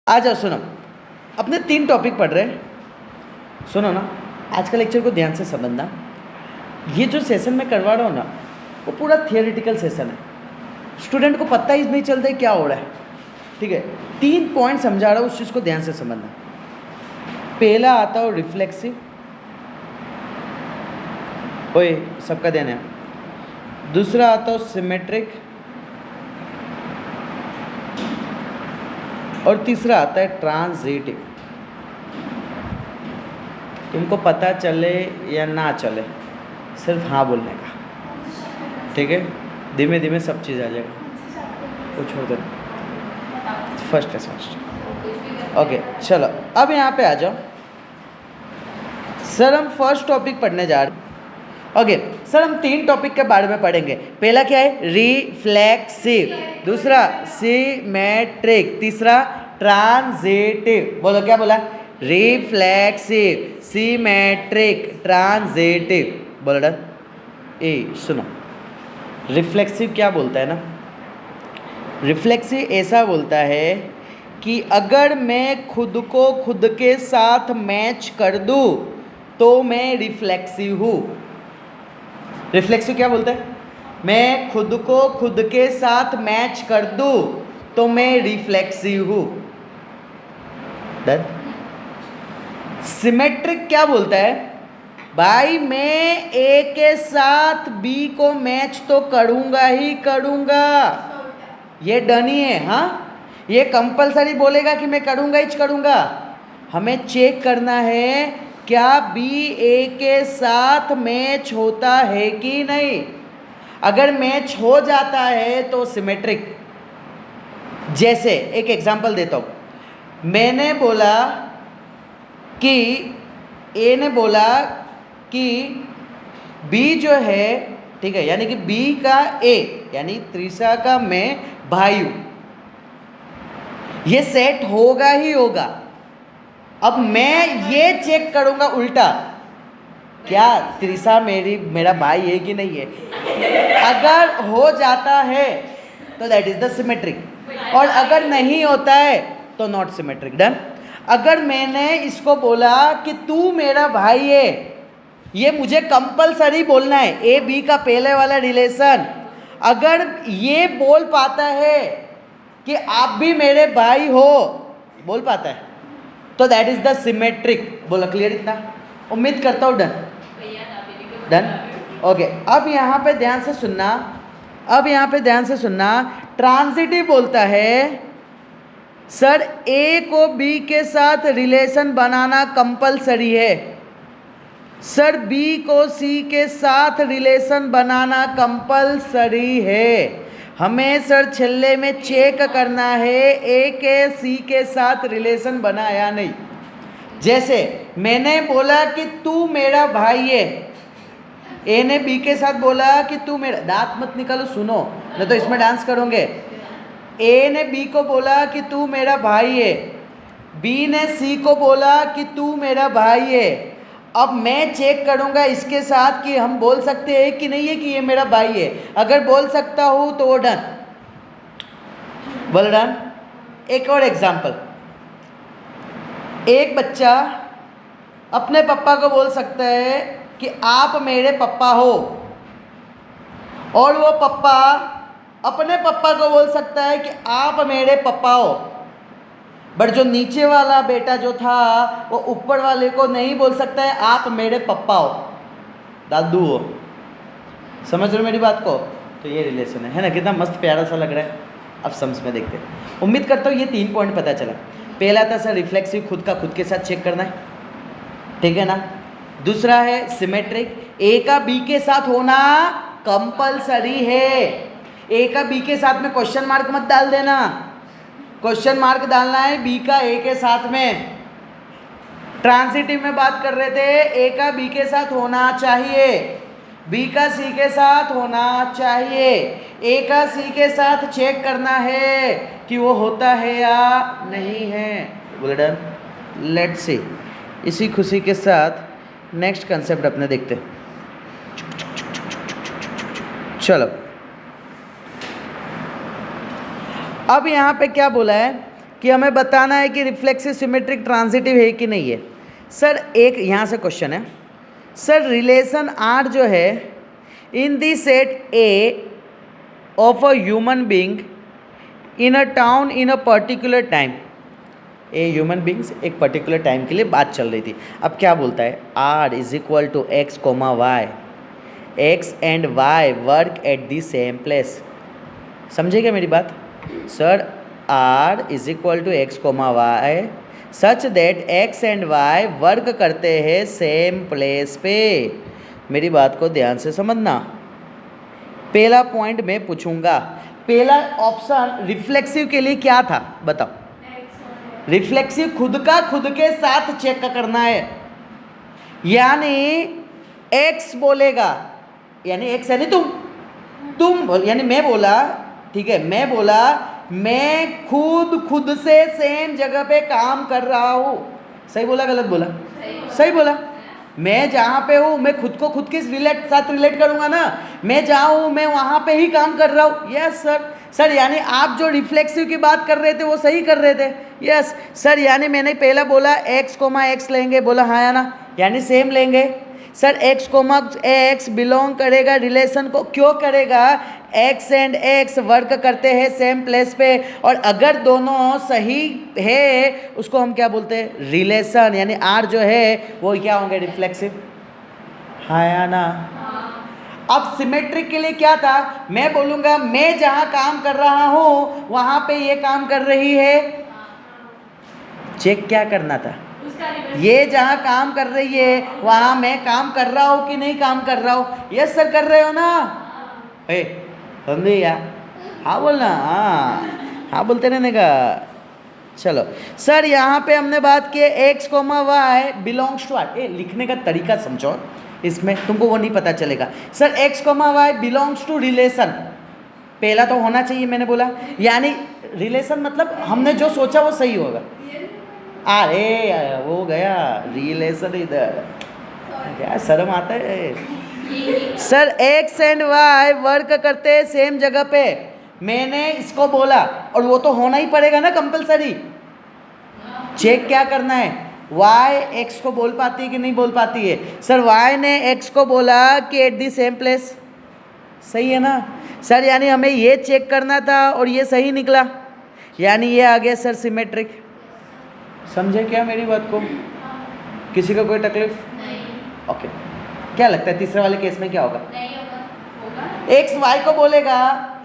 आ जाओ सुनो, अपने 3 टॉपिक पढ़ रहे हैं, सुनो ना, आज का लेक्चर को ध्यान से समझना। ये जो सेशन मैं करवा रहा हूँ ना, वो पूरा थियोरेटिकल सेशन है, स्टूडेंट को पता ही नहीं चलता है क्या हो रहा है, ठीक है। 3 पॉइंट समझा रहा हूँ, उस चीज़ को ध्यान से समझना। पहला आता हो रिफ्लेक्सिव, ओए सबका ध्यान है। दूसरा आता हो सिमेट्रिक, और तीसरा आता है ट्रांजिटिव। तुमको पता चले या ना चले, सिर्फ हाँ बोलने का, ठीक है। धीमे धीमे सब चीज़ आ जाएगा, वो छोड़ दो, फर्स्ट है फर्स्ट। ओके चलो, अब यहाँ पे आ जाओ सर। हम फर्स्ट टॉपिक पढ़ने जा रहे हैं। ओके सर, हम 3 टॉपिक के बारे में पढ़ेंगे। पहला क्या है? रिफ्लेक्सिव, दूसरा सिमेट्रिक, तीसरा ट्रांजिटिव। बोलो क्या बोला? Reflexive, symmetric, transitive. बोलो डन। ए सुनो, रिफ्लेक्सिव क्या बोलता है ना, रिफ्लेक्सिव ऐसा बोलता है कि अगर मैं खुद को खुद के साथ मैच कर दूं तो मैं रिफ्लेक्सिव हूँ। रिफ्लेक्सिव क्या बोलता है? मैं खुद को खुद के साथ मैच कर दूं तो मैं रिफ्लेक्सिव हूँ। डन। सिमेट्रिक क्या बोलता है? भाई मैं ए के साथ बी को मैच तो करूंगा ही करूंगा, ये डन ही है। हाँ, ये कंपलसरी बोलेगा कि मैं करूंगा ही करूंगा। हमें चेक करना है क्या बी ए के साथ मैच होता है कि नहीं। अगर मैच हो जाता है तो सिमेट्रिक। जैसे एक एग्जांपल देता हूं, मैंने बोला कि ए ने बोला कि बी जो है, ठीक है, यानी कि बी का ए यानी त्रिशा का मैं भाई हूं, ये सेट होगा ही होगा। अब मैं ये चेक करूंगा उल्टा, क्या त्रिशा मेरा भाई है कि नहीं है। अगर हो जाता है तो दैट इज द सिमेट्रिक, और अगर नहीं होता है तो नॉट सिमेट्रिक। डन। अगर मैंने इसको बोला कि तू मेरा भाई है, ये मुझे कंपलसरी बोलना है, ए बी का पहले वाला रिलेशन, अगर ये बोल पाता है कि आप भी मेरे भाई हो, बोल पाता है, तो दैट इज द सिमेट्रिक। बोला क्लियर इतना? उम्मीद करता हूँ डन। डन। ओके, अब यहाँ पे ध्यान से सुनना, अब यहाँ पे ध्यान से सुनना। ट्रांजिटिव बोलता है सर ए को बी के साथ रिलेशन बनाना कंपलसरी है, सर बी को सी के साथ रिलेशन बनाना कंपलसरी है। हमें सर छल्ले में चेक करना है ए के सी के साथ रिलेशन बना या नहीं। जैसे मैंने बोला कि तू मेरा भाई है, ए ने बी के साथ बोला कि तू मेरा, दांत मत निकालो सुनो, नहीं तो इसमें डांस करोगे। ए ने बी को बोला कि तू मेरा भाई है, बी ने सी को बोला कि तू मेरा भाई है। अब मैं चेक करूंगा इसके साथ कि हम बोल सकते हैं कि नहीं है कि ये मेरा भाई है। अगर बोल सकता हूं तो वो डन। बोल डन। एक और एग्जांपल, एक बच्चा अपने पापा को बोल सकता है कि आप मेरे पापा हो, और वो पापा अपने पापा को बोल सकता है कि आप मेरे पापा हो। बट जो नीचे वाला बेटा जो था वो ऊपर वाले को नहीं बोल सकता है आप मेरे पापा हो, दादू हो। समझ रहे हो मेरी बात को? तो ये रिलेशन है ना, कितना मस्त प्यारा सा लग रहा है। अब समझ में देखते हैं। उम्मीद करता हूँ ये 3 पॉइंट पता चला। पहला था सर रिफ्लेक्सिव, खुद का खुद के साथ चेक करना है, ठीक है ना। दूसरा है सिमेट्रिक, ए का बी के साथ होना कंपलसरी है। ए का बी के साथ में क्वेश्चन मार्क मत डाल देना, क्वेश्चन मार्क डालना है बी का ए के साथ में। ट्रांजिटिव में बात कर रहे थे, ए का बी के साथ होना चाहिए, बी का सी के साथ होना चाहिए, ए का सी के साथ चेक करना है कि वो होता है या नहीं है। बोले डन। लेट्स सी, इसी खुशी के साथ नेक्स्ट कंसेप्ट अपने देखते हैं। चलो, अब यहाँ पे क्या बोला है कि हमें बताना है कि रिफ्लेक्सिव सिमेट्रिक ट्रांजिटिव है कि नहीं है। सर एक यहाँ से क्वेश्चन है, सर रिलेशन आर जो है in the set A of a human being in a town in a particular time, a human beings एक पर्टिकुलर टाइम के लिए बात चल रही थी। अब क्या बोलता है, R is equal to X comma Y, X and Y work at the same place. समझेगा मेरी बात? Sir R is equal to X comma Y such that X and Y work करते हैं सेम प्लेस पे। मेरी बात को ध्यान से समझना। पहला पॉइंट मैं पूछूंगा, पहला ऑप्शन रिफ्लेक्सिव के लिए क्या था बताओ? रिफ्लेक्सिव खुद का खुद के साथ चेक करना है, यानी एक्स बोलेगा, यानी एक्स यानी तुम यानी मैं बोला, ठीक है, मैं बोला मैं खुद से सेम जगह पे काम कर रहा हूँ। सही बोला गलत बोला? सही बोला। मैं जहाँ पे हूँ मैं खुद को खुद के साथ रिलेट करूँगा ना, मैं जहाँ हूँ मैं वहाँ पे ही काम कर रहा हूँ। Yes sir. सर यानी आप जो रिफ्लेक्सिव की बात कर रहे थे वो सही कर रहे थे। यस सर, यानी मैंने पहला बोला एक्स कोमा एक्स लेंगे, बोला हाँ या ना, यानी सेम लेंगे। Sir X comma X belong करेगा रिलेशन को, क्यों करेगा? एक्स एंड एक्स वर्क करते हैं सेम प्लेस पे, और अगर दोनों सही है उसको हम क्या बोलते हैं? रिलेशन। यानी आर जो है वो क्या होंगे? रिफ्लेक्सिव। हाँ या ना? अब सिमेट्रिक के लिए क्या था? मैं बोलूँगा मैं जहाँ काम कर रहा हूँ वहाँ पे ये काम कर रही है। चेक क्या करना था? ये जहाँ काम कर रही है वहाँ मैं काम कर रहा हूँ कि नहीं काम कर रहा हूँ? यस सर कर रहे हो ना? समझे यार? हाँ बोलना, हाँ बोलते रहने का। चलो सर यहाँ पे हमने बात की X comma Y belongs to R. लिखने का तरीका समझो, इसमें तुमको वो नहीं पता चलेगा। Sir X comma Y belongs to relation, पहला तो होना चाहिए मैंने बोला, यानी रिलेशन मतलब हमने जो सोचा वो सही होगा। अरे वो गया रिलेशन इधर, क्या शर्म आता है। Sir X and Y work करते हैं सेम जगह पे, मैंने इसको बोला और वो तो होना ही पड़ेगा ना कंपलसरी। चेक क्या करना है? वाई एक्स को बोल पाती है कि नहीं बोल पाती है? सर वाई ने एक्स को बोला कि एट दी सेम प्लेस, सही है ना? सर यानी हमें ये चेक करना था और ये सही निकला, यानी ये आ गया सर सिमेट्रिक। समझे क्या मेरी बात को? किसी को कोई तकलीफ? ओके। क्या लगता है तीसरे वाले केस में क्या होगा? एक्स वाई को बोलेगा,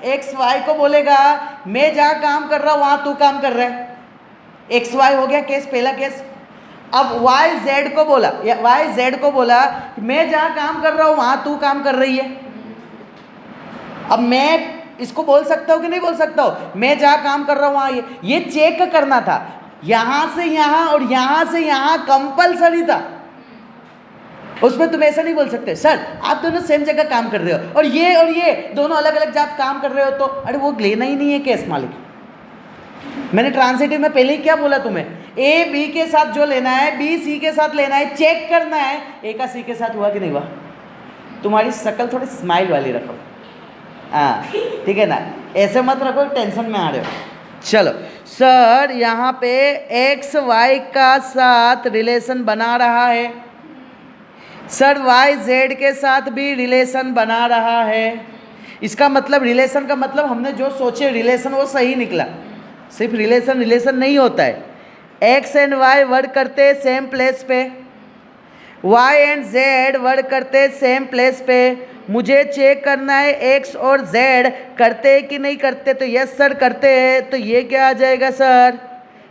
एक्स वाई को बोलेगा मैं जहाँ काम कर रहा हूँ वहाँ तू काम कर रहा है। एक्स वाई हो गया केस, पहला केस। अब वाई जेड को बोला, या वाई जेड को बोला मैं जहाँ काम कर रहा हूँ वहाँ तू काम कर रही है। अब मैं इसको बोल सकता हूँ कि नहीं बोल सकता हूँ? मैं जहाँ काम कर रहा हूँ वहाँ ये चेक करना था। यहाँ से यहाँ और यहाँ से यहाँ कंपलसरी था, उसमें तुम ऐसा नहीं बोल सकते सर आप दोनों सेम जगह काम कर रहे हो और ये दोनों अलग अलग जगह काम कर रहे हो, तो अरे वो लेना ही नहीं है केस मालिक। मैंने ट्रांसिटिव में पहले ही क्या बोला तुम्हें? ए बी के साथ जो लेना है बी सी के साथ लेना है, चेक करना है ए का सी के साथ हुआ कि नहीं हुआ। तुम्हारी शक्ल थोड़ी स्माइल वाली रखो, हाँ ठीक है ना, ऐसे मत रखो टेंशन में आ रहे हो। चलो सर यहाँ पे एक्स वाई का साथ रिलेशन बना रहा है, सर वाई जेड के साथ भी रिलेशन बना रहा है। इसका मतलब रिलेशन का मतलब हमने जो सोचे रिलेशन वो सही निकला। सिर्फ रिलेशन नहीं होता है। एक्स एंड वाई वर्क करते सेम प्लेस पे, वाई एंड जेड वर्क करते सेम प्लेस पे। मुझे चेक करना है एक्स और जेड करते कि नहीं करते, तो यस सर करते हैं, तो ये क्या आ जाएगा सर?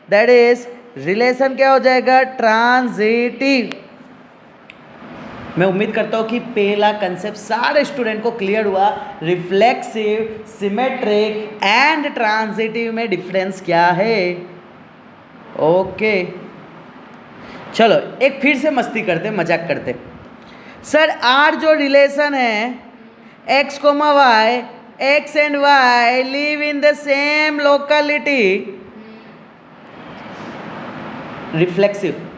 दैट इज रिलेशन क्या हो जाएगा? ट्रांजिटिव। मैं उम्मीद करता हूँ कि पहला कंसेप्ट सारे स्टूडेंट को क्लियर हुआ। रिफ्लेक्सिव, सिमेट्रिक एंड ट्रांजिटिव में डिफरेंस क्या है। ओके चलो एक फिर से मस्ती करते, मजाक करते। सर आर जो रिलेशन है x comma Y, X and Y live in the same locality. Reflexive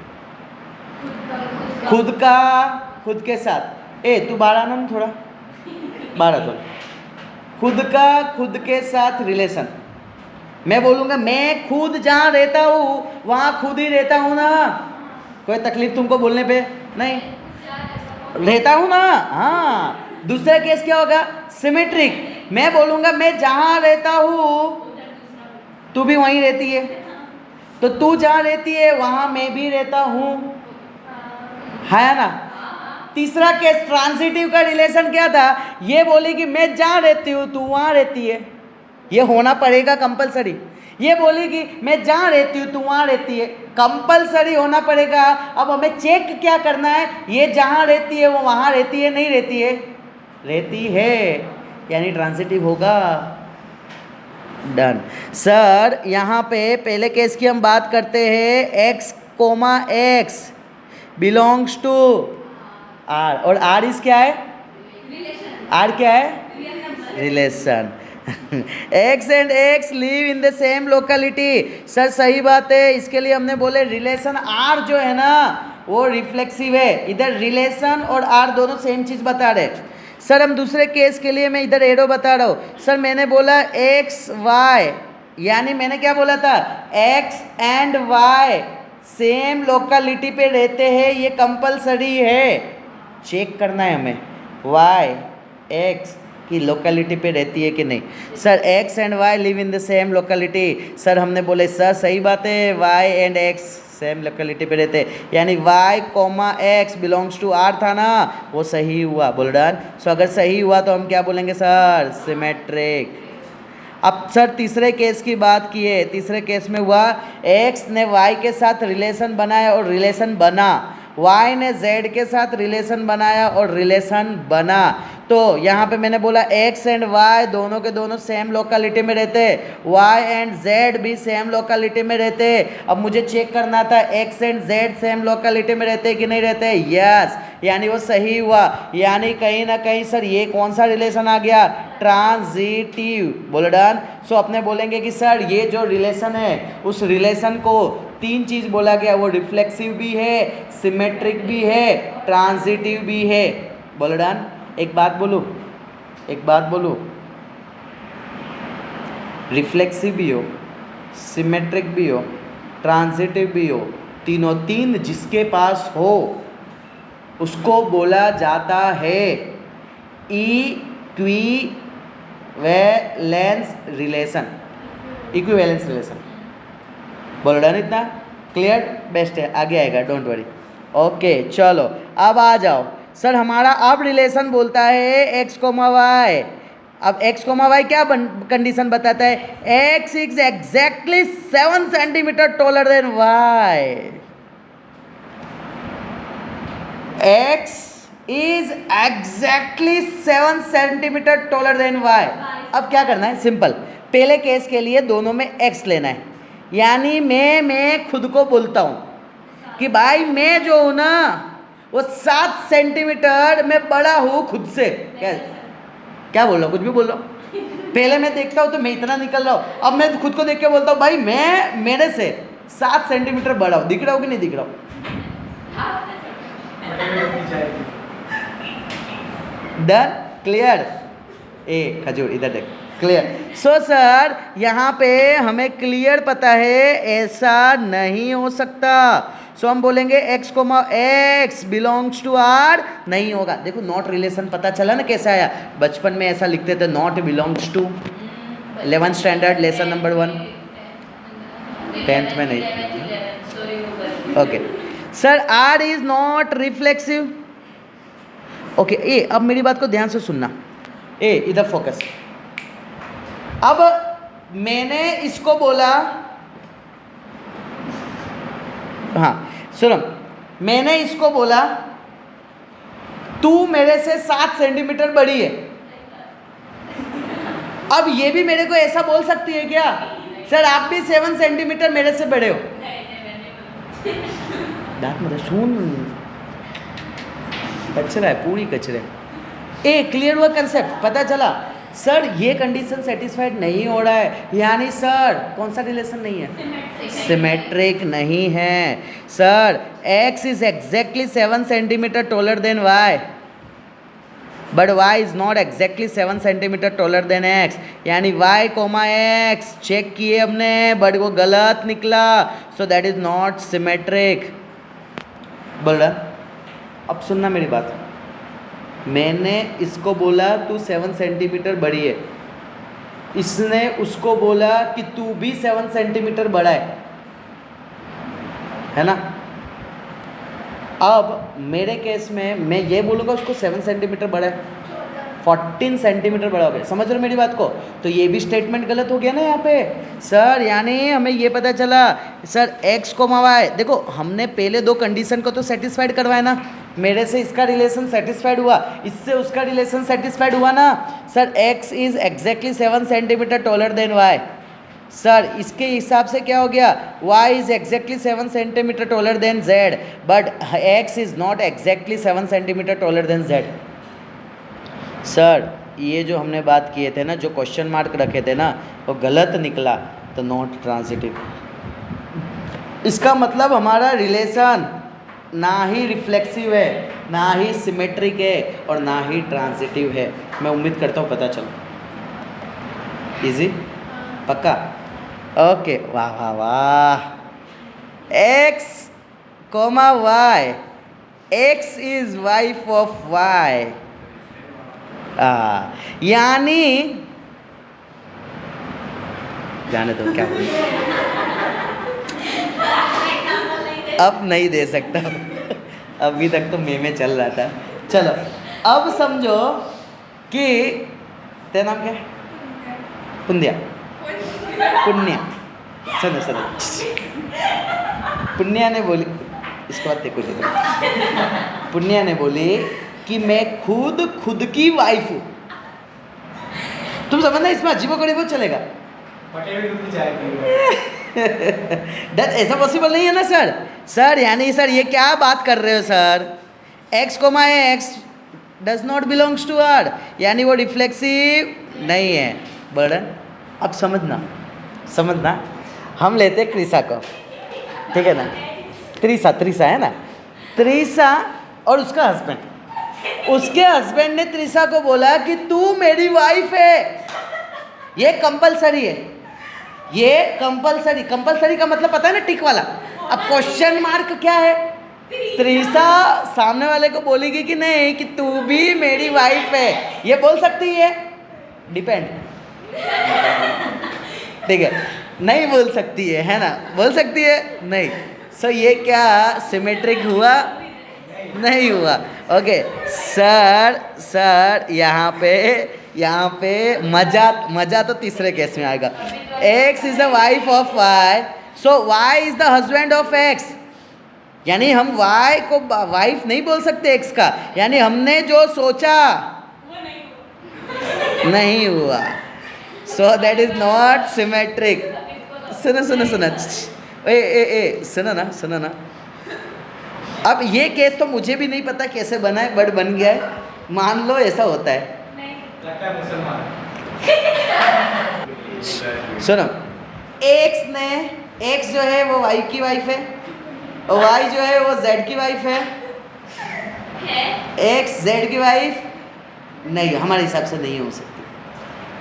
खुद के साथ। तू बाहर आना ना थोड़ा, बाहर थोड़ा। खुद के साथ रिलेशन, मैं बोलूँगा मैं खुद जहाँ रहता हूँ वहाँ खुद ही रहता हूँ ना, कोई तकलीफ तुमको बोलने पे नहीं, रहता हूँ ना। हाँ, दूसरा केस क्या होगा? सिमेट्रिक। मैं बोलूँगा मैं जहाँ रहता हूँ तू भी वहीं रहती है, तो तू जहाँ रहती है वहाँ मैं भी रहता हूँ, है ना। तीसरा केस ट्रांजिटिव का रिलेशन क्या था? ये बोली कि मैं जहाँ रहती हूँ तू वहाँ रहती है, ये होना पड़ेगा कंपलसरी। ये बोली कि मैं जहाँ रहती हूँ तू वहाँ रहती है, कंपलसरी होना पड़ेगा। अब हमें चेक क्या करना है? ये जहाँ रहती है वो वहाँ रहती है, नहीं रहती है? रहती है, यानी ट्रांजिटिव होगा। डन। सर यहाँ पे पहले केस की हम बात करते हैं, x, x belongs to r, और r इज क्या है? r क्या है? Relation. x and x live in the same locality. Sir सही बात है, इसके लिए हमने बोले रिलेशन r जो है ना वो रिफ्लेक्सिव है। इधर रिलेशन और r दोनों सेम चीज़ बता रहे। सर हम दूसरे केस के लिए मैं इधर एरो बता रहा हूँ। सर मैंने बोला x y, यानी मैंने क्या बोला था? x and y same locality पे रहते हैं, ये कंपलसरी है। चेक करना है हमें y x की लोकेलिटी पे रहती है कि नहीं। Sir x and y live in the same locality. Sir हमने बोले सर सही बात है, y and x same locality पे रहते हैं, यानी y, x belongs to r था ना, वो सही हुआ। बोल डन। सो अगर सही हुआ तो हम क्या बोलेंगे सर? सिमेट्रिक। अब सर तीसरे केस की बात की है। तीसरे केस में हुआ x ने y के साथ रिलेशन बनाया और रिलेशन बना, y ने z के साथ रिलेशन बनाया और रिलेशन बना। तो यहाँ पे मैंने बोला x एंड y दोनों के दोनों सेम लोकेलिटी में रहते, y एंड z भी सेम लोकेलिटी में रहते। अब मुझे चेक करना था x and z same locality में रहते कि नहीं रहते। यस, यानी वो सही हुआ। यानी कहीं ना कहीं सर ये कौन सा रिलेशन आ गया? ट्रांजिटिव। बोलो डन। सो अपने बोलेंगे कि सर ये जो रिलेशन है उस रिलेशन को तीन चीज़ बोला गया, वो रिफ्लेक्सिव भी है, सिमेट्रिक भी है, ट्रांजिटिव भी है। बोलो डन। एक बात बोलूँ, रिफ्लेक्सिव भी हो, सिमेट्रिक भी हो, ट्रांजिटिव भी हो, तीनों तीन जिसके पास हो उसको बोला जाता है इक्विवेलेंस रिलेशन। Equivalence relation. बोलो डन। इतना क्लियर? बेस्ट है, आगे आएगा, डोंट वरी। ओके चलो अब आ जाओ। सर हमारा अब रिलेशन बोलता है x, y। अब x, y क्या कंडीशन बताता है? x is exactly 7 centimetre taller then y। x is exactly 7 centimetre taller then y। अब क्या करना है? सिंपल। पहले केस के लिए दोनों में x लेना है, यानी मैं खुद को बोलता हूँ कि भाई मैं जो हूँ ना वो 7 सेंटीमीटर में बड़ा हूँ खुद से। क्या बोल रहा हूँ? कुछ भी बोल रहा हूँ। पहले मैं देखता हूँ तो मैं इतना निकल रहा हूँ, अब मैं खुद को देख के बोलता हूँ भाई मैं मेरे से 7 सेंटीमीटर बड़ा हूँ। दिख रहा हूँ कि नहीं दिख रहा हूँ? डन। क्लियर? ए खजूर इधर देख। क्लियर? सो सर यहाँ पे हमें क्लियर पता है ऐसा नहीं हो सकता। सो हम बोलेंगे x, x belongs to r नहीं होगा। देखो नॉट रिलेशन पता चला ना कैसा आया? बचपन में ऐसा लिखते थे, not belongs to. 11th standard lesson number 1, 10th में नहीं। Okay sir r is not reflexive. Okay ए अब मेरी बात को ध्यान से सुनना। ए इधर फोकस। अब मैंने इसको बोला, हाँ सुनो, मैंने इसको बोला तू मेरे से 7 सेंटीमीटर बड़ी है। अब ये भी मेरे को ऐसा बोल सकती है क्या? सर आप भी 7 सेंटीमीटर मेरे से बड़े हो। दांत मतलब सुन, कचरा है, पूरी कचरा है। ए क्लियर हुआ कंसेप्ट? पता चला? सर ये कंडीशन सेटिस्फाइड नहीं हो रहा है, यानी सर कौन सा रिलेशन नहीं है? सिमेट्रिक नहीं है। Sir x is exactly 7 centimetre taller then y। But why is not exactly 7 centimetre taller then x, यानी वाई कोमा एक्स चेक किए हमने बट वो गलत निकला, so that is not symmetric. बोल रहा, अब सुनना मेरी बात, मैंने इसको बोला तू 7 सेंटीमीटर बड़ी है, इसने उसको बोला कि तू भी 7 सेंटीमीटर बड़ा है ना। अब मेरे केस में मैं ये बोलूँगा उसको 7 सेंटीमीटर बड़ा है, 14 सेंटीमीटर बड़ा हो गया, समझ रहे हो मेरी बात को? तो ये भी स्टेटमेंट गलत हो गया ना यहाँ पे सर। यानी हमें ये पता चला सर एक्स को वाई, देखो हमने पहले 2 कंडीशन को तो सेटिस्फाइड करवाया ना, मेरे से इसका रिलेशन सेटिस्फाइड हुआ, इससे उसका रिलेशन सेटिस्फाइड हुआ ना sir. X is exactly 7 centimetre taller than Y, sir इसके हिसाब से क्या हो गया, y is exactly 7 centimetre taller than z, but x is not exactly 7 centimetre taller than z। Sir ये जो हमने बात किए थे ना, जो क्वेश्चन मार्क रखे थे ना, वो गलत निकला, तो नॉट ट्रांजिटिव। इसका मतलब हमारा रिलेशन ना ही रिफ्लेक्सिव है, ना ही सिमेट्रिक है, और ना ही ट्रांजिटिव है। मैं उम्मीद करता हूँ पता चलो। इजी? पक्का? ओके, वाह वाह वाह। x, y, x is wife of y, यानी जाने दो क्या बोल, अब नहीं दे सकता, अभी तक तो में चल रहा था। चलो अब समझो कि तेरा नाम क्या है? पुंदिया, पुण्या, सुनो सुनो, पुण्या ने बोली, इसको बात देखो, पुण्या ने बोली कि मैं खुद की वाइफ हूँ। तुम समझना इसमें अजीबोगरीब चलेगा? ऐसा पॉसिबल नहीं है ना सर। सर यानी सर ये क्या बात कर रहे हो sir? X comma x does not belongs to R, यानी वो रिफ्लेक्सिव नहीं है। बर्डन अब समझना, हम लेते हैं क्रिसा को, ठीक है ना, त्रिसा है ना, त्रिसा और उसका हस्बैंड, उसके हस्बैंड ने त्रिसा को बोला कि तू मेरी वाइफ है। ये कंपलसरी है, ये कंपलसरी का मतलब पता है ना, टिक वाला। अब क्वेश्चन मार्क क्या है? त्रिसा सामने वाले को बोलेगी कि नहीं कि तू भी मेरी वाइफ है, ये बोल सकती है? डिपेंड, ठीक है, नहीं बोल सकती है ना? बोल सकती है नहीं। सो ये क्या सिमेट्रिक हुआ? नहीं हुआ। ओके सर यहाँ पे मजा तो तीसरे केस में आएगा। X is the wife of Y, so Y is the husband of X, यानी हम वाई को वाइफ नहीं बोल सकते एक्स का, यानी हमने जो सोचा नहीं हुआ, so that is not symmetric. सुनो सुनो ना, अब ये केस तो मुझे भी नहीं पता कैसे बना है, बट बन गया है, मान लो ऐसा होता है। सुनो, एक्स जो है वो वाई की वाइफ है, और वाई जो है वो जेड की वाइफ है। एक्स जेड की वाइफ नहीं, हमारे हिसाब से नहीं हो सकती।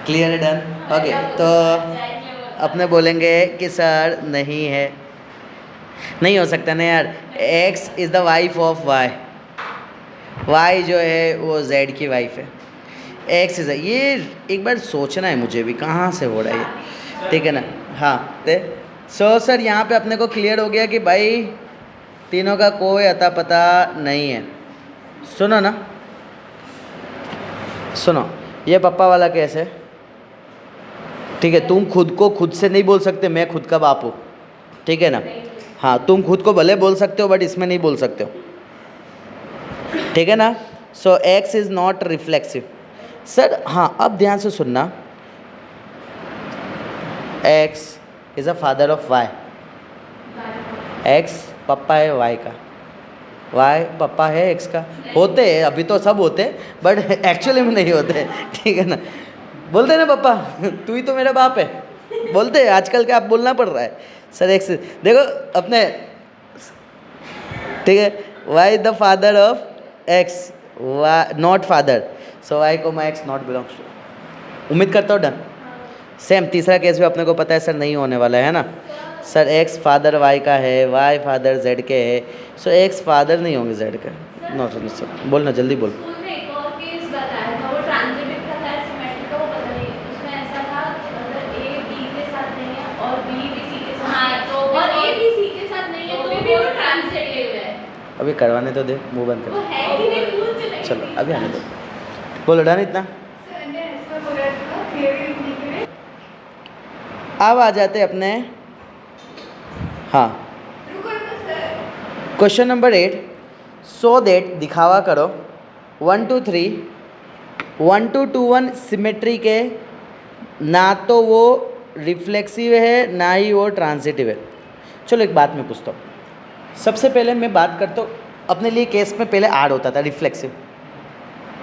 क्लियर है? डन? ओके, तो अपने बोलेंगे कि सर नहीं हो सकता ना यार। X is the wife of Y, Y जो है वो जेड की वाइफ है। एक्स इज़, ये एक बार सोचना है मुझे भी, कहाँ से हो रहा है ये, ठीक है ना? हाँ, सो सर यहाँ पे अपने को क्लियर हो गया कि भाई तीनों का कोई अता पता नहीं है। सुनो ना, सुनो, ये पप्पा वाला केस है, ठीक है? तुम खुद को खुद से नहीं बोल सकते मैं खुद का बाप हूँ, ठीक है ना? हाँ, तुम खुद को भले बोल सकते हो बट इसमें नहीं बोल सकते हो, ठीक है ना? So x is not reflexive. Sir हाँ, अब ध्यान से सुनना, x is a father of y, x पप्पा है वाई का, वाई पप्पा है एक्स का। होते हैं अभी तो सब होते हैं, बट एक्चुअली में नहीं होते, ठीक है ना? बोलते ना पप्पा तू ही तो मेरा बाप है, बोलते हैं आजकल क्या, आप बोलना पड़ रहा है सर एक्स। देखो अपने, ठीक है, Y the father of X, not father, so Y comma X not belongs to. उम्मीद करता हूँ डन। सेम तीसरा केस भी अपने को पता है सर नहीं होने वाला है ना सर। एक्स फादर वाई का है, वाई फादर जेड के है, सो एक्स फादर नहीं होंगे जेड के। नॉट सर बोलना जल्दी बोल। अभी करवाने तो दे, मुंह बंद कर। चलो अभी आने दो, बोलो डन इतना। अब आ जाते अपने, हाँ, क्वेश्चन नंबर 8। सो दैट दिखावा करो 1 2 3 1 2 2 1 सिमेट्री के, ना तो वो रिफ्लेक्सिव है ना ही वो ट्रांजिटिव है। चलो एक बात मैं पूछता हूँ, सबसे पहले मैं बात करता हूँ अपने लिए केस में पहले आर होता था रिफ्लेक्सिव,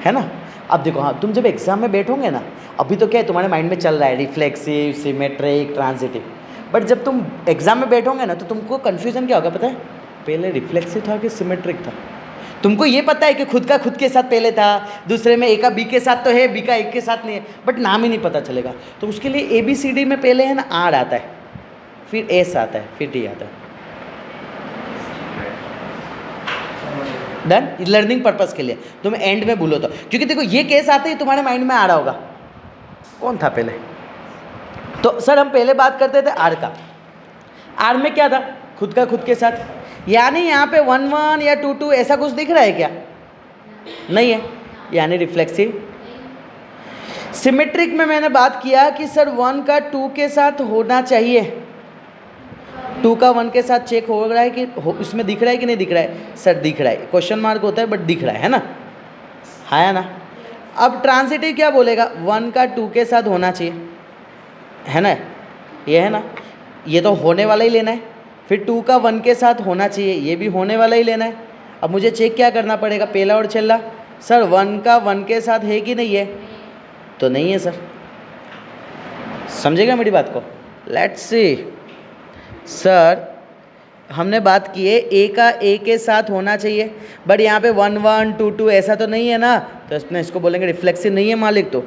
है ना। अब देखो हाँ, तुम जब एग्जाम में बैठोगे ना, अभी तो क्या है तुम्हारे माइंड में चल रहा है रिफ्लेक्सिव, सिमेट्रिक, ट्रांजिटिव, बट जब तुम एग्जाम में बैठोगे ना तो तुमको कन्फ्यूजन क्या होगा पता है, पहले रिफ्लेक्सिव था कि सिमेट्रिक था। तुमको ये पता है कि खुद का खुद के साथ पहले था, दूसरे में ए का बी के साथ तो है, बी का एक के साथ नहीं है, बट नाम ही नहीं पता चलेगा। तो उसके लिए ABCD में पहले है ना आर आता है, फिर एस आता है, फिर टी आता है। डन, लर्निंग पर्पस के लिए तुम एंड में भूलो तो, क्योंकि देखो ये केस आते ही तुम्हारे माइंड में आ रहा होगा कौन था पहले। तो सर हम पहले बात करते थे आर का। आर में क्या था, खुद का खुद के साथ, यानी यहाँ पे 1 1 या 2 2 ऐसा कुछ दिख रहा है क्या, नहीं है, यानी रिफ्लेक्सिव। सिमेट्रिक में मैंने बात किया कि सर 1 का 2 के साथ होना चाहिए, 2 का 1 के साथ चेक हो रहा है कि इसमें दिख रहा है कि नहीं दिख रहा है, सर दिख रहा है, क्वेश्चन मार्क होता है बट दिख रहा है ना, है ना। अब ट्रांजिटिव क्या बोलेगा, 1 का 2 के साथ होना चाहिए, है ना, ये है ना, ये तो होने वाला ही लेना है, फिर 2 का 1 के साथ होना चाहिए, ये भी होने वाला ही लेना है। अब मुझे चेक क्या करना पड़ेगा, पहला और छेला, सर 1 का 1 के साथ है कि नहीं है, तो नहीं है सर, समझेगा मेरी बात को। लेट्स सी सर, हमने बात की है ए का ए के साथ होना चाहिए, बट यहाँ पे 1 1 2 2 ऐसा तो नहीं है ना, तो इसमें इसको बोलेंगे रिफ्लेक्सिव नहीं है मालिक। तो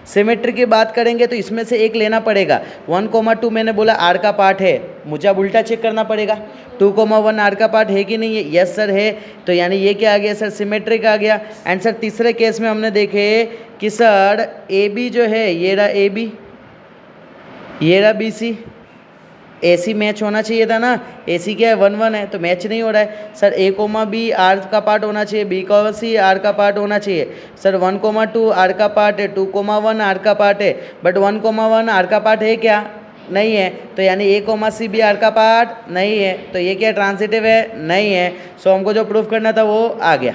सिमेट्री की बात करेंगे तो इसमें से एक लेना पड़ेगा, 1 2 मैंने बोला आर का पार्ट है, मुझे अब उल्टा चेक करना पड़ेगा, 2 1 आर का पार्ट है कि नहीं है, यस सर है, तो यानी ये क्या आ गया सर, सिमेट्रिक आ गया। एंड सर तीसरे केस में हमने देखे कि सर ए बी जो है, ये रहा ए बी, ये रहा BC, AC मैच होना चाहिए था ना, AC क्या है 1 1 है, तो मैच नहीं हो रहा है। सर A B R का पार्ट होना चाहिए, B C R का पार्ट होना चाहिए। सर 1 2 R का पार्ट है, 2 1 R का पार्ट है, बट 1 1 R का पार्ट है क्या, नहीं है, तो यानी A C भी R का पार्ट नहीं है, तो ये क्या ट्रांजिटिव है, नहीं है। सो हमको जो प्रूफ करना था वो आ गया,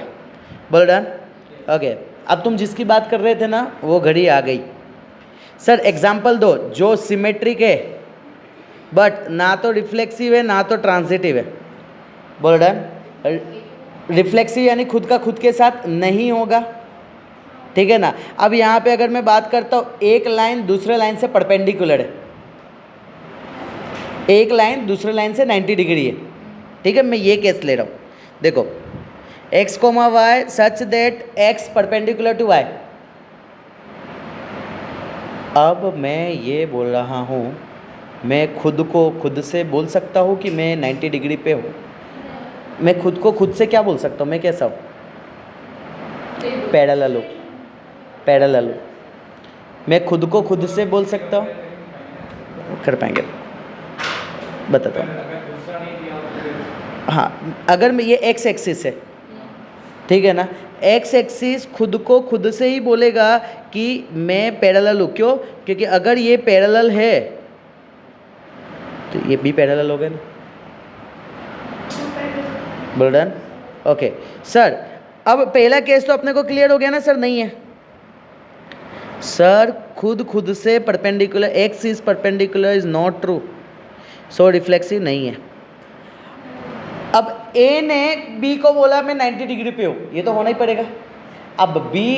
बोलो डन। ओके, अब तुम जिसकी बात कर रहे थे ना वो घड़ी आ गई। सर एग्जाम्पल दो जो सिमेट्रिक है बट ना तो रिफ्लेक्सिव है ना तो ट्रांजिटिव है, बोलो डन। रिफ्लेक्सिव यानी खुद का खुद के साथ नहीं होगा, ठीक है ना। अब यहाँ पे अगर मैं बात करता हूँ, एक लाइन दूसरे लाइन से परपेंडिकुलर है, एक लाइन दूसरे लाइन से 90 डिग्री है, ठीक है, मैं ये केस ले रहा हूँ। देखो x y सच दैट x परपेंडिकुलर टू y। अब मैं ये बोल रहा हूँ, मैं खुद को खुद से बोल सकता हूँ कि मैं 90 डिग्री पे हूँ, मैं खुद को खुद से क्या बोल सकता हूँ, मैं कैसा हूँ, पैरेलल हूँ, पैरेलल हूँ, मैं खुद को खुद से बोल सकता हूँ, कर पाएंगे बताता हूँ। हाँ, अगर मैं ये x एक्सिस है, ठीक है ना, x एक्सिस खुद को खुद से ही बोलेगा कि मैं पैरेलल हूँ, क्यों, क्योंकि अगर ये पैरेलल है तो ये भी पैरेलल हो गए ना, बोल डन। ओके सर, अब पहला केस तो अपने को क्लियर हो गया ना सर, नहीं है सर, खुद से perpendicular, x is perpendicular is not true, so reflexive नहीं है। अब ए ने बी को बोला मैं 90 डिग्री पे हूँ, ये तो होना ही पड़ेगा। अब बी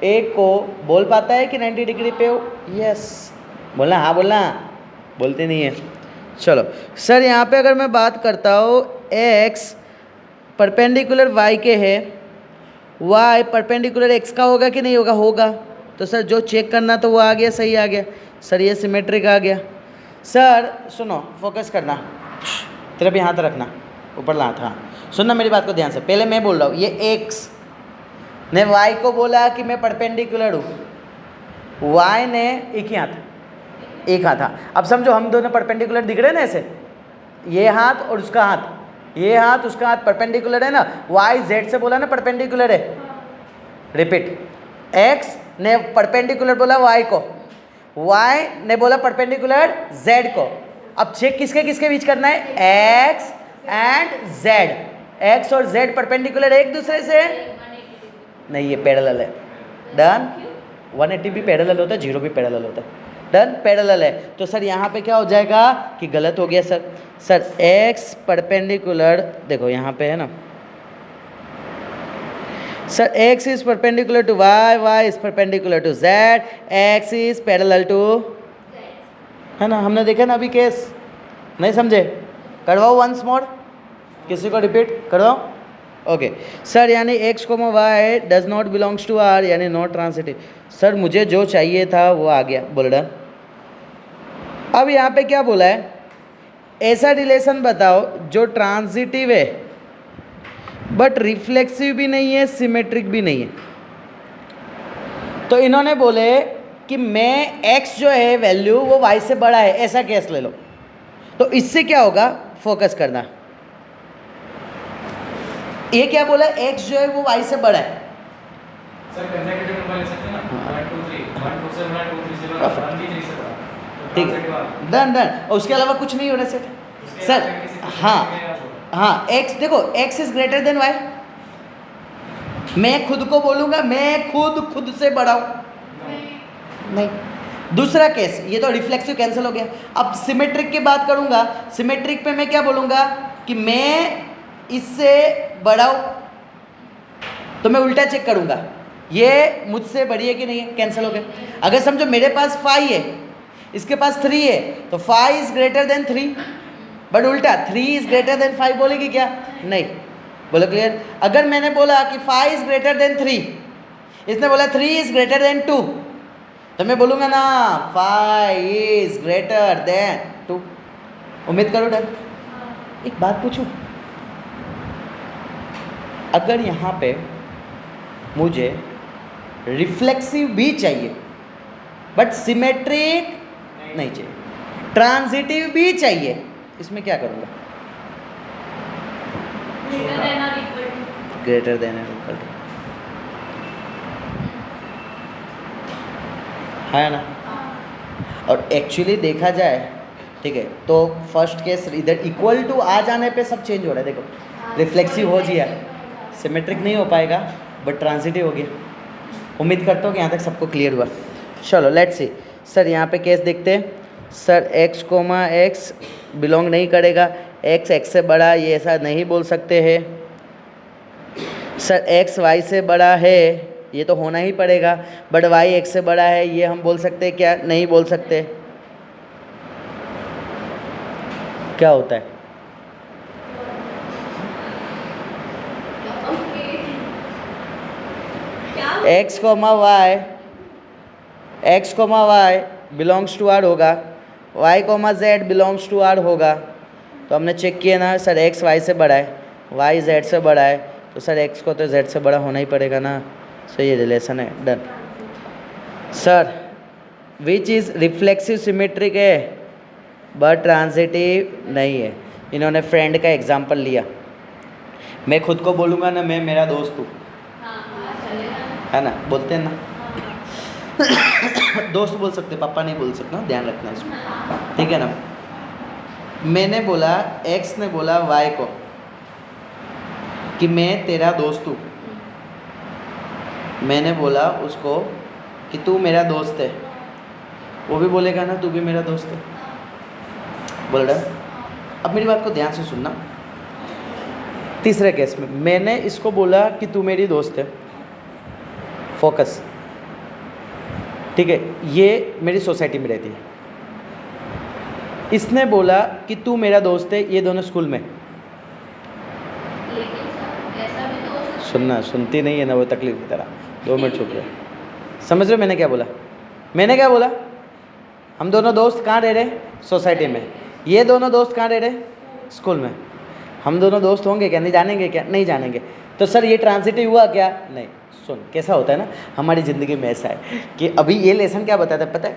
ए को बोल पाता है कि 90 डिग्री पे हो, यस बोलना, हाँ बोलना, बोलते नहीं है। चलो सर, यहाँ पे अगर मैं बात करता हूँ x परपेंडिकुलर y के है वाई परपेंडिकुलर एक्स का होगा कि नहीं होगा? होगा। तो सर जो चेक करना तो वो आ गया, सही आ गया सर, ये सिमेट्रिक आ गया। सर सुनो, फोकस करना, तेरा भी हाथ रखना ऊपर लात, हाँ सुनना मेरी बात को ध्यान से। पहले मैं बोल रहा हूँ, ये एक्स ने वाई को बोला कि मैं परपेंडिकुलर हूँ, वाई ने एक हाथ था। अब समझो हम दोनों परपेंडिकुलर दिख रहे हैं ना ऐसे, ये हाथ और उसका हाथ, ये हाथ उसका हाथ परपेंडिकुलर है ना। वाई जेड से बोला ना परपेंडिकुलर है। रिपीट, एक्स ने परपेंडिकुलर बोला वाई को, वाई ने बोला परपेंडिकुलर जेड को। अब चेक किसके किसके बीच करना है? X and Z. एक्स और जेड परपेंडिकुलर एक दूसरे से नहीं, ये पैरेलल है। डन। 180 भी पैरेलल होता है, 0 भी पैरेलल होता है। डन, पैरेलल है। तो सर यहाँ पे क्या हो जाएगा कि गलत हो गया सर। सर एक्स परपेंडिकुलर, देखो यहाँ पे है ना sir, X is perpendicular to Y, Y is perpendicular to Z, X is parallel to, है ना, हमने देखा ना अभी केस, नहीं समझे? करवाओ वंस मोर, किसी को रिपीट करवाओ। ओके सर, यानी x comma y does not belongs to R, यानी नॉट ट्रांसिटिव। सर मुझे जो चाहिए था वो आ गया, बोल डन। अब यहाँ पे क्या बोला है? ऐसा रिलेशन बताओ जो ट्रांजिटिव है बट रिफ्लेक्सिव भी नहीं है, सिमेट्रिक भी नहीं है। तो इन्होंने बोले कि मैं x जो है वैल्यू वो y से बड़ा है, ऐसा केस ले लो। तो इससे क्या होगा, फोकस करना। ये क्या बोला, x जो है वो y से बड़ा है। सर कंसेक्यूटिव नंबर ले सकते हैं ना, 1 2 3 1 2 से बड़ा, 2 3 से बड़ा, 1 भी 3 से बड़ा, ठीक है, डन डन। और उसके अलावा कुछ नहीं हो रहा सेट सर। हाँ x देखो, x is greater than y। मैं खुद को बोलूंगा मैं खुद से बड़ा हूं, नहीं। दूसरा केस, ये तो रिफ्लेक्सिव कैंसिल हो गया। अब सिमेट्रिक की बात करूंगा, सिमेट्रिक पे मैं क्या बोलूंगा कि मैं इससे बड़ा हूं, तो मैं उल्टा चेक करूंगा ये मुझसे बड़ी है कि नहीं है, कैंसिल हो गया। अगर समझो मेरे पास 5 है, इसके पास 3 है, तो 5 इज ग्रेटर देन 3, बट उल्टा 3 इज ग्रेटर देन 5 बोलेगी क्या? नहीं। बोलो क्लियर? अगर मैंने बोला कि 5 इज ग्रेटर देन 3, इसने बोला 3 इज ग्रेटर देन 2, तो मैं बोलूँगा ना 5 इज ग्रेटर देन 2। उम्मीद करो डन। एक बात पूछूं, अगर यहाँ पे मुझे रिफ्लेक्सिव भी चाहिए बट सिमेट्रिक नहीं चाहिए, ट्रांजिटिव भी चाहिए, इसमें क्या करूँगा? ग्रेटर देन और इक्वल टू, है ना? और एक्चुअली देखा जाए, ठीक है, तो फर्स्ट केस इधर इक्वल टू आ जाने पे सब चेंज हो रहा है। देखो रिफ्लेक्सिव हो गया, सिमेट्रिक नहीं हो पाएगा बट ट्रांजिटिव हो गया। उम्मीद करता हूँ कि यहाँ तक सबको क्लियर हुआ। चलो लेट्स सी सर, यहाँ पे केस देखते हैं। Sir x comma x belong नहीं करेगा, x से बड़ा, ये ऐसा नहीं बोल सकते हैं। सर x y से बड़ा है, ये तो होना ही पड़ेगा, बट y x से बड़ा है, ये हम बोल सकते हैं क्या? नहीं बोल सकते। क्या होता है? x comma y belongs to r होगा, y comma z belongs to r होगा। तो हमने चेक किया ना सर, x y से बड़ा है, y z से बड़ा है, तो सर x को तो z से बड़ा होना ही पड़ेगा ना। सो ये रिलेशन है, done. Sir which is reflexive symmetric है बट ट्रांजिटिव नहीं है। इन्होंने फ्रेंड का एग्जाम्पल लिया। मैं खुद को बोलूँगा ना मैं मेरा दोस्त हूँ, है ना, बोलते हैं ना दोस्त बोल सकते, पापा नहीं बोल सकता, ध्यान रखना इसमें, ठीक है ना। मैंने बोला, एक्स ने बोला वाई को कि मैं तेरा दोस्त हूँ, मैंने बोला उसको कि तू मेरा दोस्त है, वो भी बोलेगा ना तू भी मेरा दोस्त है, बोल रहा। अब मेरी बात को ध्यान से सुनना। तीसरे केस में मैंने इसको बोला कि तू मेरी दोस्त है, फोकस, ठीक है, ये मेरी सोसाइटी में रहती है। इसने बोला कि तू मेरा दोस्त है, ये दोनों स्कूल में। सुनना, सुनती नहीं है ना वो तकलीफ की तरह। 2 मिनट चुप रहे। समझ रहे हो मैंने क्या बोला? मैंने क्या बोला? हम दोनों दोस्त कहाँ रह रहे? सोसाइटी में। ये दोनों दोस्त कहाँ रह रहे? स्कूल में। हम दोनों दोस्त होंगे क्या? नहीं जानेंगे क्या? नहीं जानेंगे। तो सर ये ट्रांजिटिव हुआ क्या? नहीं। सुन, कैसा होता है ना हमारी ज़िंदगी में, ऐसा है कि अभी ये लेसन क्या बताता है पता है?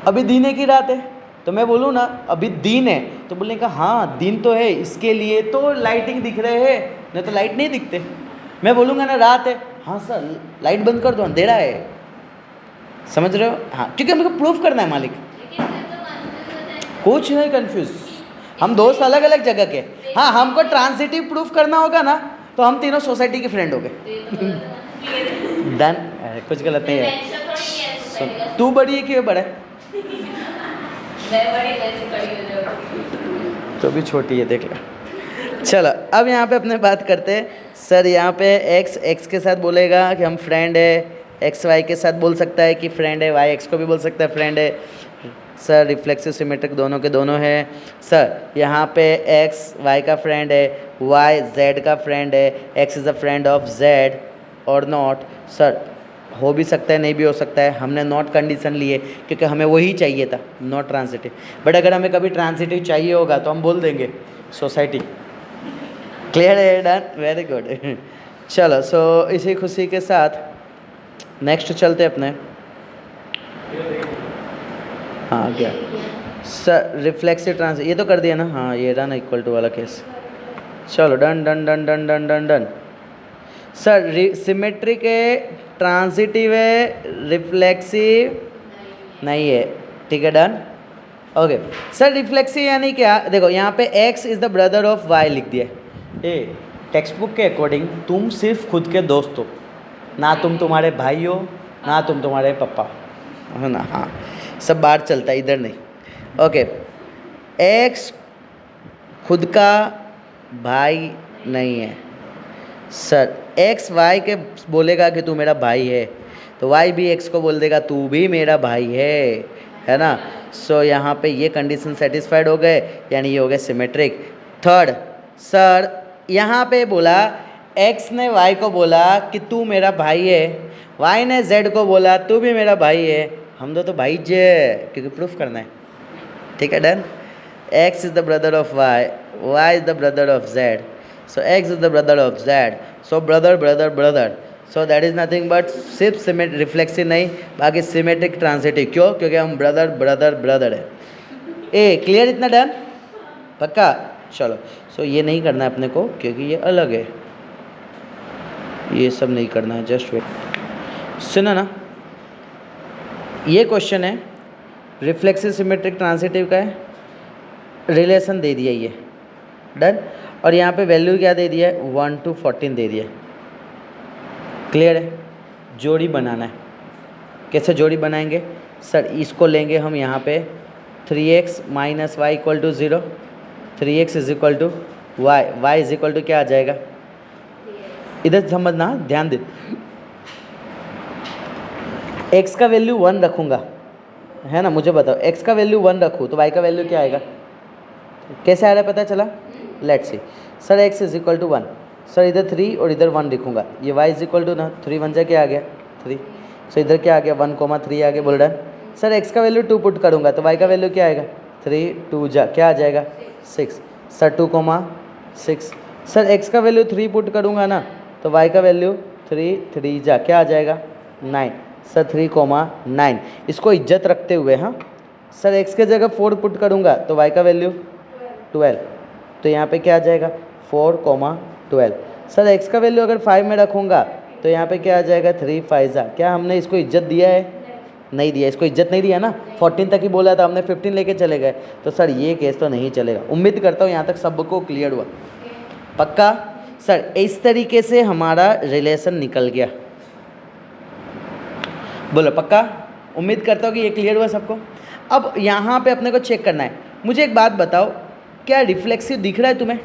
अभी दीने की रात है, तो मैं बोलूँ ना अभी दिन है, तो बोलने का हाँ दिन तो है, इसके लिए तो लाइटिंग दिख रहे हैं, नहीं तो लाइट नहीं दिखते। मैं बोलूँगा ना रात है, हाँ सर लाइट बंद कर दो अंधेरा है। समझ रहे हो? हाँ, क्योंकि हमको प्रूफ करना है मालिक। कुछ नहीं कंफ्यूज, हम दोस्त अलग अलग जगह के। हाँ, हमको ट्रांजिटिव प्रूफ करना होगा ना तो हम तीनों सोसाइटी के फ्रेंड हो गए। डन। कुछ गलत नहीं है। तू बड़ी है कि ये बड़ा है? तो भी छोटी है, देख ले। चलो अब यहाँ पे अपने बात करते हैं। सर यहाँ पे एक्स के साथ बोलेगा कि हम फ्रेंड है, एक्स वाई के साथ बोल सकता है कि फ्रेंड है, वाई एक्स को भी बोल सकता है फ्रेंड है। सर रिफ्लेक्सिव सिमेट्रिक दोनों के दोनों है। सर यहाँ पे एक्स वाई का फ्रेंड है, वाई जेड का फ्रेंड है, x is a friend of Z और नॉट। सर हो भी सकता है, नहीं भी हो सकता है, हमने नॉट कंडीशन ली है क्योंकि हमें वही चाहिए था, नॉट ट्रांजिटिव। बट अगर हमें कभी ट्रांजिटिव चाहिए होगा तो हम बोल देंगे सोसाइटी। क्लियर है? Done, very good. चलो सो इसी खुशी के साथ नेक्स्ट चलते अपने। हाँ क्या सर रिफ्लेक्सिव ट्रांस, ये तो कर दिया ना? हाँ ये रहा ना इक्वल टू वाला केस। चलो done done done done done done done. Sir symmetric है, ट्रांजिटिव है, रिफ्लेक्सिव नहीं है, ठीक है डन। ओके सर रिफ्लेक्सिव यानी क्या? देखो यहाँ पे x is the brother of y लिख दिया। ए टेक्स्ट बुक के अकॉर्डिंग तुम सिर्फ खुद के दोस्त हो, ना तुम तुम्हारे भाई हो, ना तुम तुम्हारे पापा है ना। हाँ सब बाहर चलता है, इधर नहीं। ओके x खुद का भाई नहीं है। सर x y के बोलेगा कि तू मेरा भाई है, तो y भी x को बोल देगा तू भी मेरा भाई है ना। सो यहाँ पे ये कंडीशन सेटिस्फाइड हो गए, यानी ये हो गया सिमेट्रिक। थर्ड सर यहाँ पे बोला x ने y को बोला कि तू मेरा भाई है, y ने z को बोला तू भी मेरा भाई है। हम दो तो भाई जे, क्योंकि प्रूफ करना है, ठीक है done. x is the brother of y is the brother of z, so x is the brother of z, so brother brother brother, so that is nothing but सिर्फ सिमेट्रिक रिफ्लेक्सिव नहीं, बाकी symmetric transitive. क्यों? क्योंकि हम brother brother brother है। ए clear? इतना done पक्का? चलो सो ये नहीं करना है अपने को क्योंकि ये अलग है, ये सब नहीं करना है। जस्ट वेट, सुनो ना, ये क्वेश्चन है रिफ्लेक्सिव सिमेट्रिक ट्रांजिटिव का है, रिलेशन दे दिया ये डन, और यहाँ पे वैल्यू क्या दे दिया है? 1 to 14 दे दिया। क्लियर है? जोड़ी बनाना है। कैसे जोड़ी बनाएंगे? सर इसको लेंगे हम यहाँ पे 3x minus y equal to 0, 3x is equal to Y, Y is equal to क्या आ जाएगा? इधर समझना, ध्यान दे। x का वैल्यू 1 रखूँगा है ना, मुझे बताओ x का वैल्यू 1 रखूँ तो y का वैल्यू क्या आएगा? कैसे आ रहा है पता चला? Let's see. Sir x is equal to 1, sir इधर 3 और इधर 1 लिखूंगा, ये y इज इक्वल टू ना 3 1 जा क्या आ गया 3, सो इधर क्या आ गया 1,3 आ गया, बोल रहा है। सर x का वैल्यू 2 पुट करूंगा तो y का वैल्यू क्या आएगा? 3 2 जा क्या आ जाएगा 6, सर 2,6। सर x का वैल्यू 3 पुट करूंगा ना तो y का वैल्यू 3 3 जा क्या आ जाएगा 9, सर 3,9। इसको इज्जत रखते हुए हाँ, सर x के जगह 4 पुट करूंगा तो y का वैल्यू 12, तो यहाँ पे क्या आ जाएगा 4,12। सर x का वैल्यू अगर 5 में रखूँगा तो यहाँ पे क्या आ जाएगा 3 5 जा। क्या हमने इसको इज्जत दिया है? नहीं दिया, इसको इज्जत नहीं दिया ना। 14 तक ही बोला था, हमने 15 लेके चले गए, तो सर ये केस तो नहीं चलेगा। उम्मीद करता हूँ यहाँ तक सबको क्लियर हुआ, पक्का? सर इस तरीके से हमारा रिलेशन निकल गया, बोलो पक्का? उम्मीद करता हूँ कि ये क्लियर हुआ सबको। अब यहाँ पे अपने को चेक करना है। मुझे एक बात बताओ, क्या रिफ्लेक्सिव दिख रहा है तुम्हें?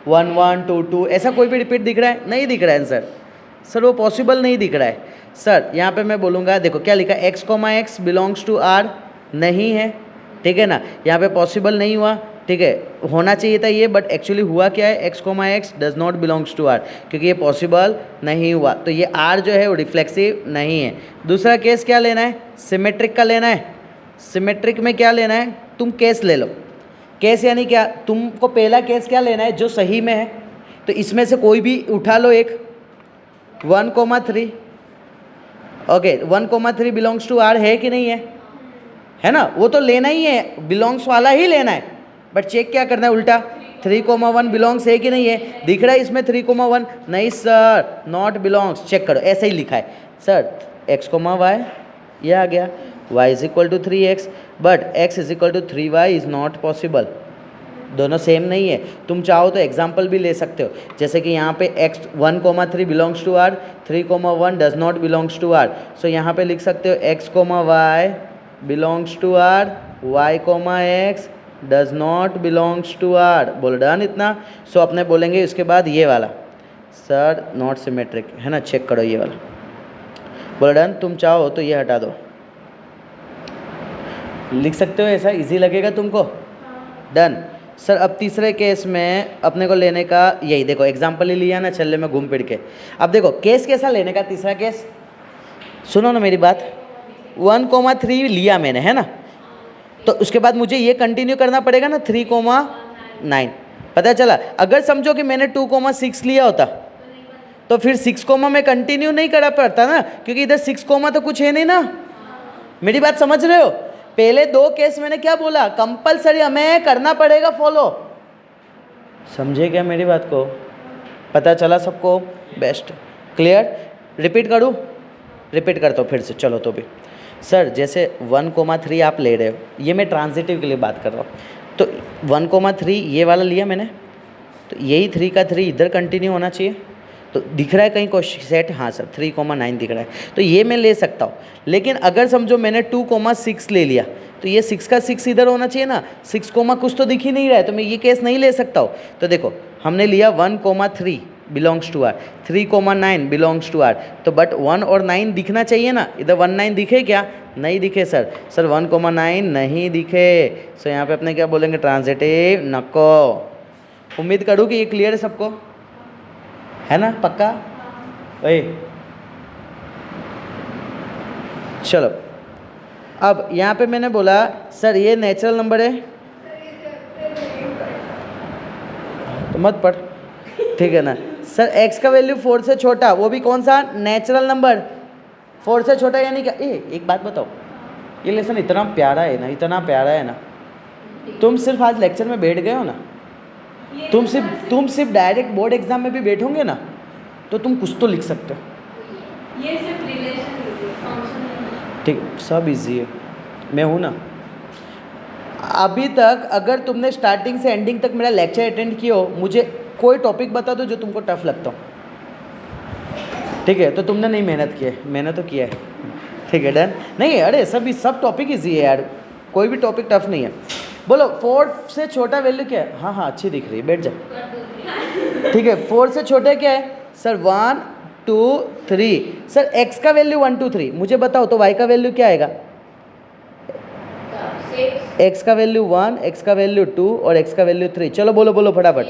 1 1 2 2 ऐसा कोई भी रिपीट दिख रहा है? नहीं दिख रहा है सर। सर वो पॉसिबल नहीं दिख रहा है। सर यहाँ पे मैं बोलूँगा, देखो क्या लिखा है, x, x belongs to R नहीं है, ठीक है ना, यहाँ पे पॉसिबल नहीं हुआ। ठीक है, होना चाहिए था ये, बट एक्चुअली हुआ क्या है, x comma x does not belongs to R, क्योंकि ये पॉसिबल नहीं हुआ, तो ये आर जो है वो रिफ्लेक्सिव नहीं है। दूसरा केस क्या लेना है, सिमेट्रिक का लेना है। सिमेट्रिक में क्या लेना है, तुम केस ले लो। केस यानी क्या, तुमको पहला केस क्या लेना है जो सही में है, तो इसमें से कोई भी उठा लो एक, 1,3, ओके 1,3 बिलोंग्स टू आर है कि नहीं है ना, वो तो लेना ही है, बिलोंग्स वाला ही लेना है, बट चेक क्या करना है उल्टा, 3,1 बिलोंग्स है कि नहीं है, दिख रहा है इसमें 3,1, नहीं सर नॉट बिलोंग्स, चेक करो, ऐसे ही लिखा है सर x, y, ये आ गया, y is equal to 3x, but x is equal to 3y is not possible, दोनों सेम नहीं है। तुम चाहो तो एग्जाम्पल भी ले सकते हो, जैसे कि यहाँ पे x 1,3 belongs to R, 3,1 does not belongs to R, so यहाँ पे लिख सकते हो x, y belongs to R, y, x does not belongs to R, बोल डन इतना। सो अपने बोलेंगे इसके बाद ये वाला, सर नॉट सिमेट्रिक है ना, चेक करो ये वाला, बोल डन। तुम चाहो तो ये हटा दो, लिख सकते हो, ऐसा इजी लगेगा तुमको, डन। सर अब तीसरे केस में अपने को लेने का यही, देखो एग्जाम्पल ही लिया ना छल्ले में घूम फिर के, अब देखो केस कैसा लेने का, तीसरा केस सुनो ना मेरी बात, 1,3 लिया मैंने है ना, तो उसके बाद मुझे ये कंटिन्यू करना पड़ेगा ना 3,9, पता चला। अगर समझो कि मैंने 2,6 लिया होता तो फिर 6, में कंटिन्यू नहीं करा पड़ता ना, क्योंकि इधर 6, तो कुछ है नहीं ना, मेरी बात समझ रहे हो। पहले दो केस मैंने क्या बोला, कंपलसरी हमें करना पड़ेगा फॉलो, समझे क्या मेरी बात को, पता चला सबको, बेस्ट क्लियर। रिपीट करूँ, रिपीट करता हूँ फिर से, चलो तो भी सर जैसे 1,3 आप ले रहे हो, ये मैं ट्रांजिटिव के लिए बात कर रहा हूँ, तो 1,3 ये वाला लिया मैंने, तो यही 3 का 3 इधर कंटिन्यू होना चाहिए, तो दिख रहा है कहीं को सेट, हाँ सर 3,9 दिख रहा है, तो ये मैं ले सकता हूँ। लेकिन अगर समझो मैंने 2,6 ले लिया, तो ये 6 का 6 इधर होना चाहिए ना, 6, कुछ तो दिख ही नहीं रहा है, तो मैं ये केस नहीं ले सकता हूँ। तो देखो हमने लिया 1,3 belongs to R, 3,9 belongs to R, तो बट 1 और 9 दिखना चाहिए ना, इधर 1, 9 दिखे क्या, नहीं दिखे सर, 1,9 नहीं दिखे, सो यहाँ पे अपने क्या बोलेंगे, ट्रांजिटिव नको। उम्मीद करूँ कि ये क्लियर है सबको, है ना, पक्का वही। चलो अब यहाँ पे मैंने बोला सर ये नेचुरल नंबर है, तो मत पढ़, ठीक है ना। सर x का वैल्यू 4 से छोटा, वो भी कौन सा, नेचुरल नंबर, 4 से छोटा यानी क्या, एक बात बताओ, ये लेसन इतना प्यारा है ना, इतना प्यारा है ना, तुम सिर्फ आज लेक्चर में बैठ गए हो ना, तुम सिर्फ डायरेक्ट बोर्ड एग्जाम में भी बैठोगे ना, तो तुम कुछ तो लिख सकते हो, ये सिर्फ रिलेशन फंक्शन, ठीक, सब इजी है, मैं हूँ ना। अभी तक अगर तुमने स्टार्टिंग से एंडिंग तक मेरा लेक्चर अटेंड किया हो, मुझे कोई टॉपिक बता दो जो तुमको टफ लगता हो, ठीक है, तो तुमने नहीं मेहनत की है, मैंने तो किया है, ठीक है डन। नहीं अरे सब टॉपिक इजी है यार, कोई भी टॉपिक टफ नहीं है। बोलो 4 से छोटा वैल्यू क्या है, हाँ अच्छी दिख रही है, बैठ जाओ, ठीक है। 4 से छोटा क्या है सर, 1, 2, 3, सर x का वैल्यू 1, 2, 3 मुझे बताओ, तो y का वैल्यू क्या आएगा, x का वैल्यू 1, x का वैल्यू 2 और x का वैल्यू 3, चलो बोलो बोलो फटाफट,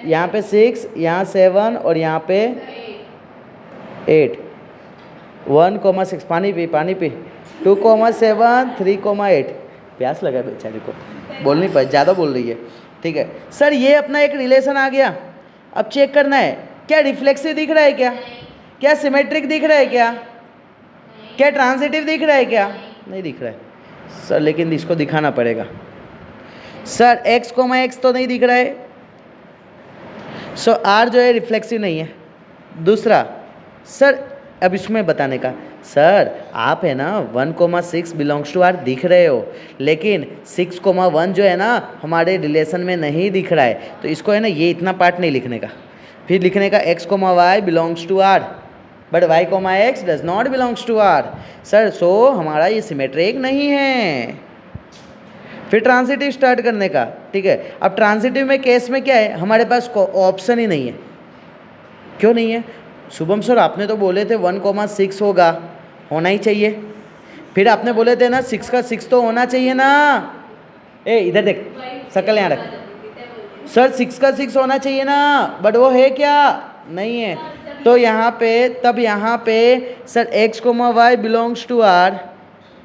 यहाँ पे 6, यहाँ 7 और यहाँ पे 8, 1,6, पानी पी, 2,7, 3,8, प्यास लगा बेचारे को, बोल नहीं पाए, ज़्यादा बोल रही है, ठीक है। सर ये अपना एक रिलेशन आ गया, अब चेक करना है क्या रिफ्लेक्सिव दिख रहा है, क्या सिमेट्रिक दिख रहा है, क्या ट्रांजिटिव दिख रहा है, क्या नहीं दिख रहा है सर, लेकिन इसको दिखाना पड़ेगा सर, x, x तो नहीं दिख रहा है, सो r जो है रिफ्लेक्सिव नहीं है। दूसरा सर अब इसमें बताने का, सर आप है ना 1,6 बिलोंग्स टू आर दिख रहे हो, लेकिन 6,1 जो है ना हमारे रिलेशन में नहीं दिख रहा है, तो इसको है ना ये इतना पार्ट नहीं लिखने का, फिर लिखने का x, y belongs to R, but y, x does not belongs to R, sir so हमारा ये सिमेट्रिक नहीं है। फिर ट्रांजिटिव स्टार्ट करने का, ठीक है। अब ट्रांजिटिव में केस में क्या है, हमारे पास ऑप्शन ही नहीं है, क्यों नहीं है शुभम सर, आपने तो बोले थे 1,6 होना ही चाहिए, फिर आपने बोले थे ना 6 का 6 तो होना चाहिए ना, ए इधर देख, शकल यहाँ रख। सर 6 का 6 होना चाहिए ना, बट वो है क्या, नहीं है। तो यहाँ पे तब यहाँ पे sir x comma Y belongs to R,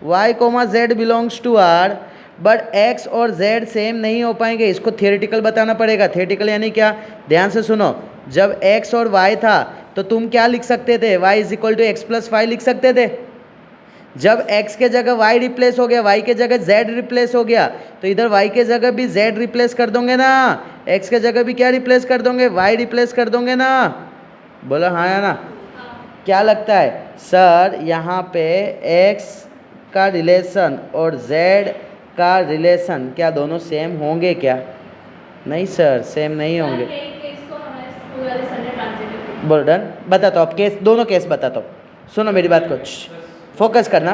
y comma z belongs to R, but x और z सेम नहीं हो पाएंगे। इसको थियोरेटिकल बताना पड़ेगा। थियोरेटिकल यानी क्या, ध्यान से सुनो। जब x और y था तो तुम क्या लिख सकते थे, y is equal to x plus y लिख सकते थे। जब x के जगह y रिप्लेस हो गया, y के जगह z रिप्लेस हो गया, तो इधर y के जगह भी z रिप्लेस कर दोगे ना, x के जगह भी क्या रिप्लेस कर दोगे, y रिप्लेस कर दोगे ना। बोलो हाँ या ना। क्या लगता है सर यहाँ पे x का रिलेशन और z का रिलेशन क्या दोनों सेम होंगे क्या, नहीं सर सेम नहीं होंगे। बोलो डन। बताता हूँ अब केस, दोनों केस बताता हूँ, सुनो मेरी बात को, फोकस करना।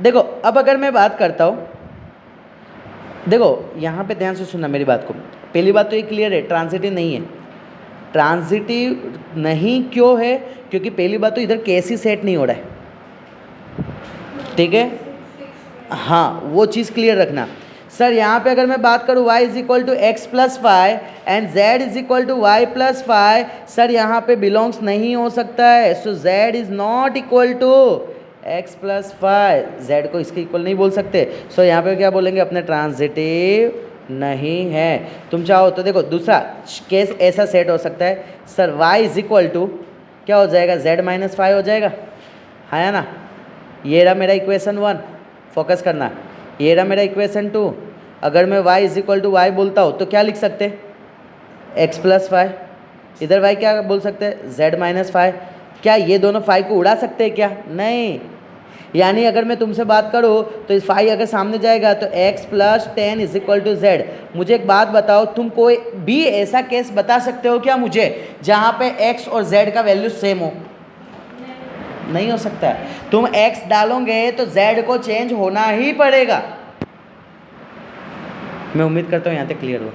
देखो अब अगर मैं बात करता हूँ, देखो यहाँ पे ध्यान से सुनना मेरी बात को। पहली बात तो ये क्लियर है, ट्रांजिटिव नहीं है। ट्रांजिटिव नहीं क्यों है, क्योंकि पहली बात तो इधर केस ही सेट नहीं हो रहा है, ठीक है। हाँ वो चीज़ क्लियर रखना। सर यहाँ पे अगर मैं बात करूँ y is equal to x plus five and z is equal to y plus five, sir यहाँ पे बिलोंग्स नहीं हो सकता है। So z is not equal to x plus five, z को इसके इक्वल नहीं बोल सकते। सो यहाँ पे क्या बोलेंगे, अपने ट्रांजिटिव नहीं है। तुम चाहो तो देखो दूसरा केस ऐसा सेट हो सकता है, sir y is equal to क्या हो जाएगा, z माइनस फाइव हो जाएगा, हाँ या ना। ये रहा मेरा इक्वेशन 1, फोकस करना। ये रहा मेरा इक्वेशन 2। अगर मैं y is equal to y बोलता हूँ तो क्या लिख सकते, x प्लस फाइव, इधर y क्या बोल सकते हैं, z माइनस फाइव। क्या ये दोनों फाइव को उड़ा सकते हैं क्या, नहीं। यानी अगर मैं तुमसे बात करूँ तो इस फाइव अगर सामने जाएगा तो x plus 10 is equal to z। मुझे एक बात बताओ, तुम कोई भी ऐसा केस बता सकते हो क्या मुझे जहाँ पे x और z का वैल्यू सेम हो, नहीं हो सकता है। तुम x डालोगे तो z को चेंज होना ही पड़ेगा। मैं उम्मीद करता हूँ यहाँ तक क्लियर हो।